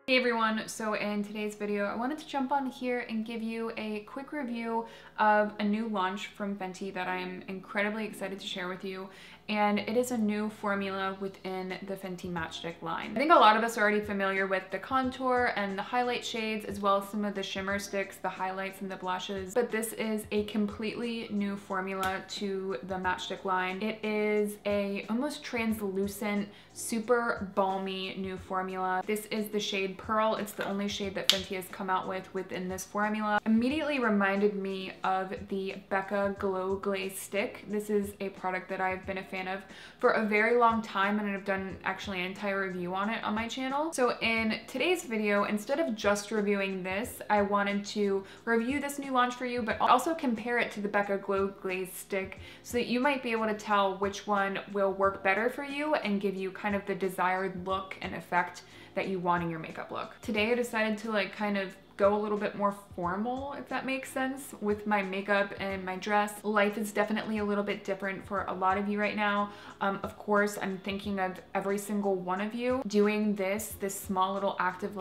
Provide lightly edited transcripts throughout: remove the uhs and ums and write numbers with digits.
Hey everyone, so in today's video I wanted to jump on here and give you a quick review of a new launch from Fenty that I am incredibly excited to share with you, and it is a new formula within the Fenty Matchstick line. I think a lot of us are already familiar with the contour and the highlight shades as well as some of the shimmer sticks, the highlights and the blushes, but this is a completely new formula to the Matchstick line. It is a almost translucent, super balmy new formula. This is the shade PURRL. It's the only shade that Fenty has come out with within this formula. Immediately reminded me of the Becca Glow Glaze stick. This is a product that I've been a fan of for a very long time, and I've done actually an entire review on it on my channel. So in today's video, instead of just reviewing this, I wanted to review this new launch for you, but also compare it to the Becca Glow Glaze stick so that you might be able to tell which one will work better for you and give you kind of the desired look and effect that you want in your makeup look. Today I decided to kind of go a little bit more formal, if that makes sense, with my makeup and my dress. Life is definitely a little bit different for a lot of you right now. Of course, I'm thinking of every single one of you. Doing this small little act of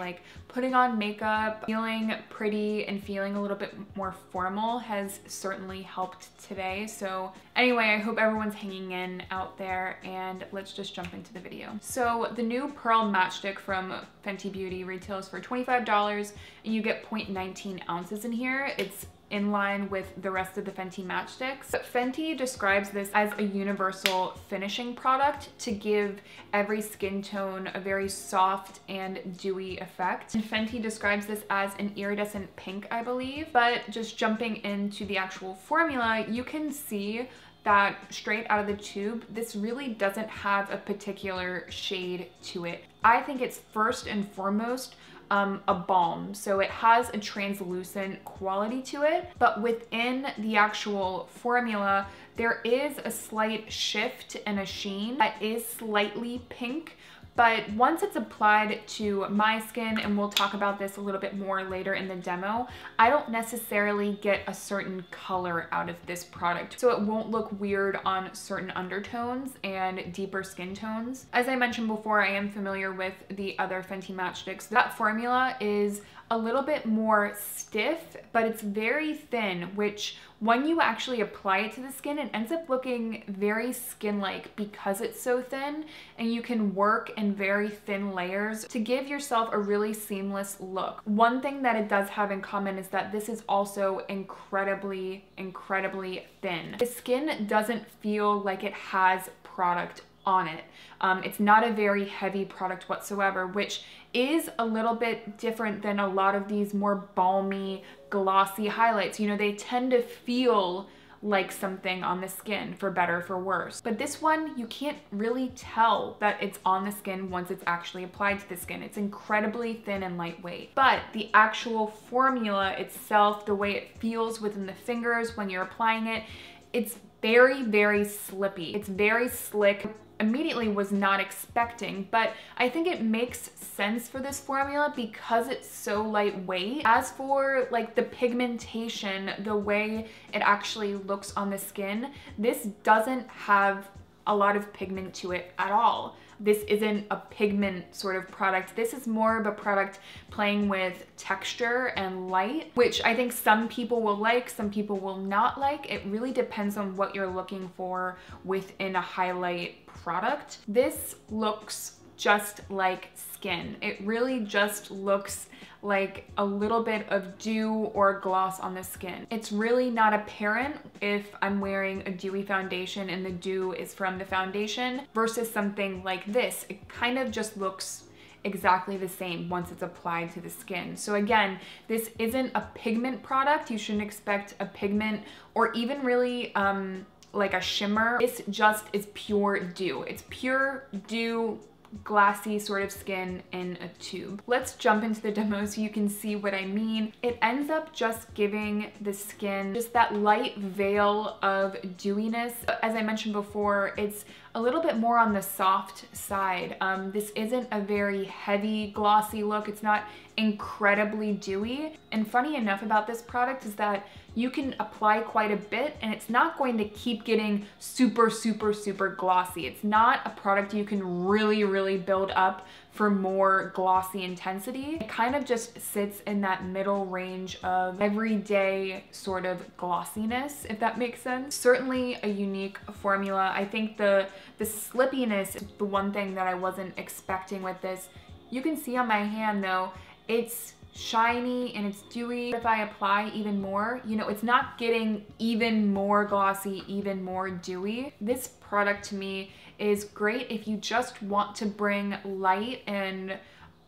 putting on makeup, feeling pretty and feeling a little bit more formal has certainly helped today. So anyway, I hope everyone's hanging in out there, and let's just jump into the video. So the new PURRL Matchstick from Fenty Beauty retails for $25, and you get 0.19 ounces in here. It's in line with the rest of the Fenty matchsticks. But Fenty describes this as a universal finishing product to give every skin tone a very soft and dewy effect. And Fenty describes this as an iridescent pink, I believe. But just jumping into the actual formula, you can see that straight out of the tube, this really doesn't have a particular shade to it. I think it's first and foremost a balm. So it has a translucent quality to it, but within the actual formula, there is a slight shift and a sheen that is slightly pink. But once it's applied to my skin, and we'll talk about this a little bit more later in the demo, I don't necessarily get a certain color out of this product. So it won't look weird on certain undertones and deeper skin tones. As I mentioned before, I am familiar with the other Fenty matchsticks. That formula is a little bit more stiff, but it's very thin, which when you actually apply it to the skin, it ends up looking very skin-like because it's so thin, and you can work in very thin layers to give yourself a really seamless look. One thing that it does have in common is that this is also incredibly, incredibly thin. The skin doesn't feel like it has product on it. It's not a very heavy product whatsoever, which is a little bit different than a lot of these more balmy, glossy highlights. You know, they tend to feel like something on the skin, for better or for worse. But this one, you can't really tell that it's on the skin once it's actually applied to the skin. It's incredibly thin and lightweight. But the actual formula itself, the way it feels within the fingers when you're applying it, it's very, very slippy. It's very slick. Immediately was not expecting, but I think it makes sense for this formula because it's so lightweight. As for the pigmentation, the way it actually looks on the skin, this doesn't have a lot of pigment to it at all. This isn't a pigment sort of product. This is more of a product playing with texture and light, which I think some people will like, some people will not like. It really depends on what you're looking for within a highlight product. This looks just like skin. It really just looks like a little bit of dew or gloss on the skin. It's really not apparent if I'm wearing a dewy foundation and the dew is from the foundation versus something like this. It kind of just looks exactly the same once it's applied to the skin. So again, this isn't a pigment product. You shouldn't expect a pigment or even really like a shimmer. This just is pure dew. It's pure dew, glassy sort of skin in a tube. Let's jump into the demo so you can see what I mean. It ends up just giving the skin just that light veil of dewiness. As I mentioned before, it's a little bit more on the soft side. This isn't a very heavy glossy look. It's not incredibly dewy. And funny enough about this product is that you can apply quite a bit and it's not going to keep getting super, super, super glossy. It's not a product you can really, really build up for more glossy intensity. It kind of just sits in that middle range of everyday sort of glossiness, if that makes sense. Certainly a unique formula. I think the slippiness is the one thing that I wasn't expecting with this. You can see on my hand though, it's shiny and it's dewy. If I apply even more, you know, it's not getting even more glossy, even more dewy. This product to me is great if you just want to bring light and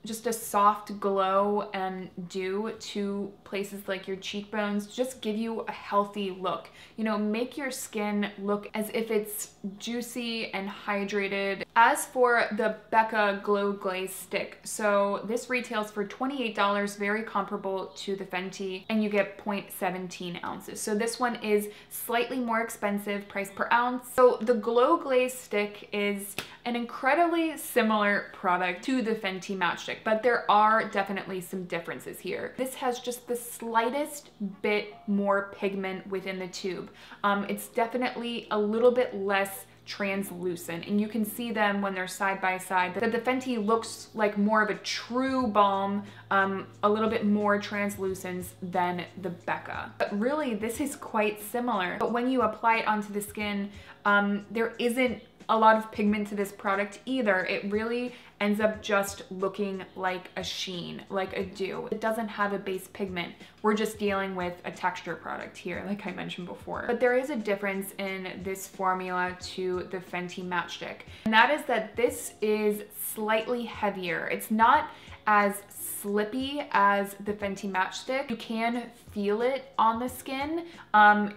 just a soft glow and dew to places like your cheekbones, just give you a healthy look. You know, make your skin look as if it's juicy and hydrated. As for the Becca Glow Glaze stick, so this retails for $28, very comparable to the Fenty, and you get 0.17 ounces. So this one is slightly more expensive, price per ounce. So the Glow Glaze stick is an incredibly similar product to the Fenty Matchstick, but there are definitely some differences here. This has just the slightest bit more pigment within the tube. It's definitely a little bit less translucent, and you can see them when they're side by side, that the Fenty looks like more of a true balm, a little bit more translucent than the Becca. But really, this is quite similar. But when you apply it onto the skin, there isn't a lot of pigment to this product either. It really ends up just looking like a sheen, like a dew. It doesn't have a base pigment. We're just dealing with a texture product here, like I mentioned before. But there is a difference in this formula to the Fenty Matchstick, and that is that this is slightly heavier. It's not as slippy as the Fenty Matchstick. You can feel it on the skin.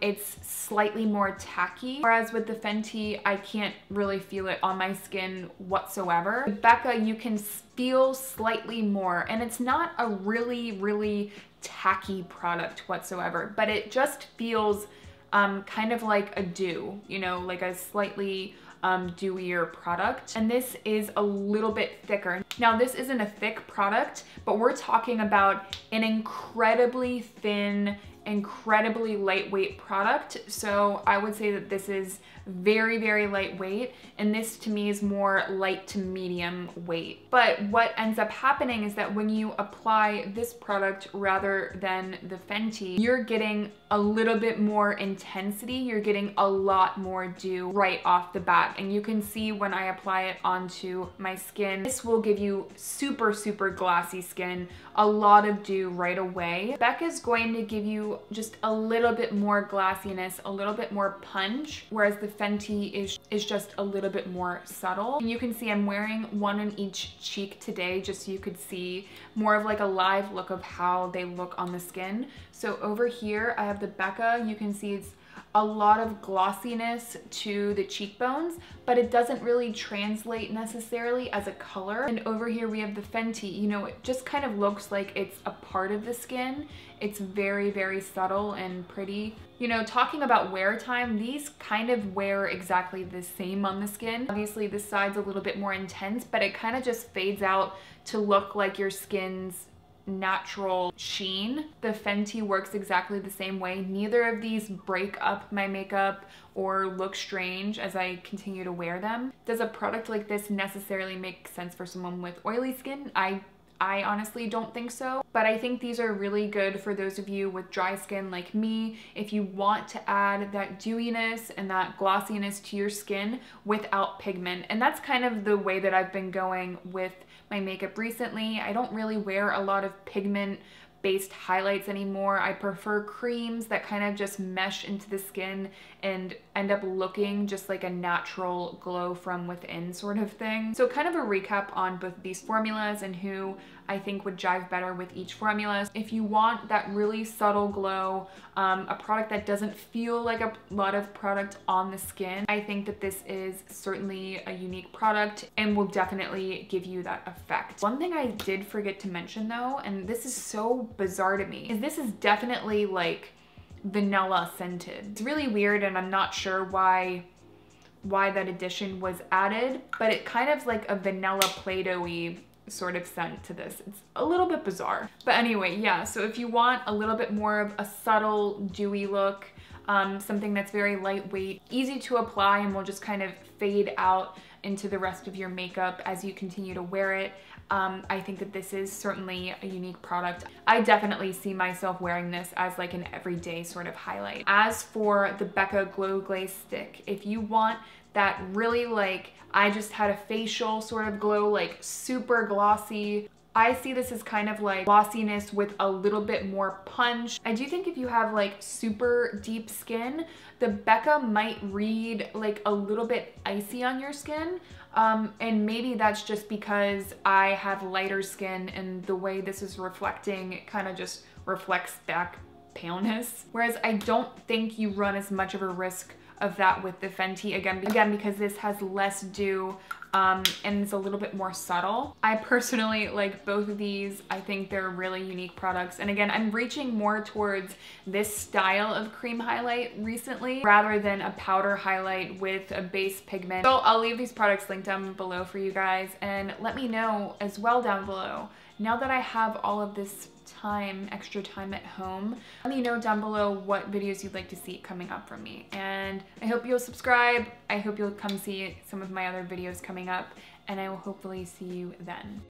It's slightly more tacky, whereas with the Fenty, I can't really feel it on my skin whatsoever. With Becca, you can feel slightly more, and it's not a really tacky product whatsoever, but it just feels kind of like a dew, you know, like a slightly dewier product. And this is a little bit thicker. Now, this isn't a thick product, but we're talking about an incredibly thin, incredibly lightweight product. So I would say that this is very lightweight, and this to me is more light to medium weight. But what ends up happening is that when you apply this product rather than the Fenty, you're getting a little bit more intensity. You're getting a lot more dew right off the bat, and you can see when I apply it onto my skin, this will give you super glossy skin, a lot of dew right away. Becca's going to give you just a little bit more glossiness, a little bit more punch, whereas the Fenty is just a little bit more subtle. And you can see I'm wearing one on each cheek today, just so you could see more of like a live look of how they look on the skin. So over here, I have the Becca. You can see it's a lot of glossiness to the cheekbones, but it doesn't really translate necessarily as a color. And over here we have the Fenty. You know, it just kind of looks like it's a part of the skin. It's very subtle and pretty. You know, talking about wear time, these kind of wear exactly the same on the skin. Obviously this side's a little bit more intense, but it kind of just fades out to look like your skin's natural sheen. The Fenty works exactly the same way. Neither of these break up my makeup or look strange as I continue to wear them. Does a product like this necessarily make sense for someone with oily skin? I honestly don't think so, but I think these are really good for those of you with dry skin like me, if you want to add that dewiness and that glossiness to your skin without pigment. And that's kind of the way that I've been going with my makeup recently. I don't really wear a lot of pigment based highlights anymore. I prefer creams that kind of just mesh into the skin and end up looking just like a natural glow from within sort of thing. So kind of a recap on both of these formulas and who I think would jive better with each formula. If you want that really subtle glow, a product that doesn't feel like a lot of product on the skin, I think that this is certainly a unique product and will definitely give you that effect. One thing I did forget to mention though, and this is so bizarre to me, is this is definitely like vanilla scented. It's really weird, and I'm not sure why that addition was added, but it kind of like a vanilla Play-Doh-y sort of scent to this. It's a little bit bizarre. But anyway, yeah, so if you want a little bit more of a subtle dewy look, something that's very lightweight, easy to apply, and will just kind of fade out into the rest of your makeup as you continue to wear it. I think that this is certainly a unique product. I definitely see myself wearing this as like an everyday sort of highlight. As for the Becca Glow Glaze stick, if you want that really like, I just had a facial sort of glow, like super glossy, I see this as kind of like glossiness with a little bit more punch. I do think if you have like super deep skin, the Becca might read like a little bit icy on your skin. And maybe that's just because I have lighter skin and the way this is reflecting, it kind of just reflects back paleness. Whereas I don't think you run as much of a risk of that with the Fenty, again because this has less dew and it's a little bit more subtle. I personally like both of these. I think they're really unique products. And again, I'm reaching more towards this style of cream highlight recently rather than a powder highlight with a base pigment. So I'll leave these products linked down below for you guys, and let me know as well down below, now that I have all of this extra time at home, let me know down below what videos you'd like to see coming up from me. And I hope you'll subscribe. I hope you'll come see some of my other videos coming up, and I will hopefully see you then.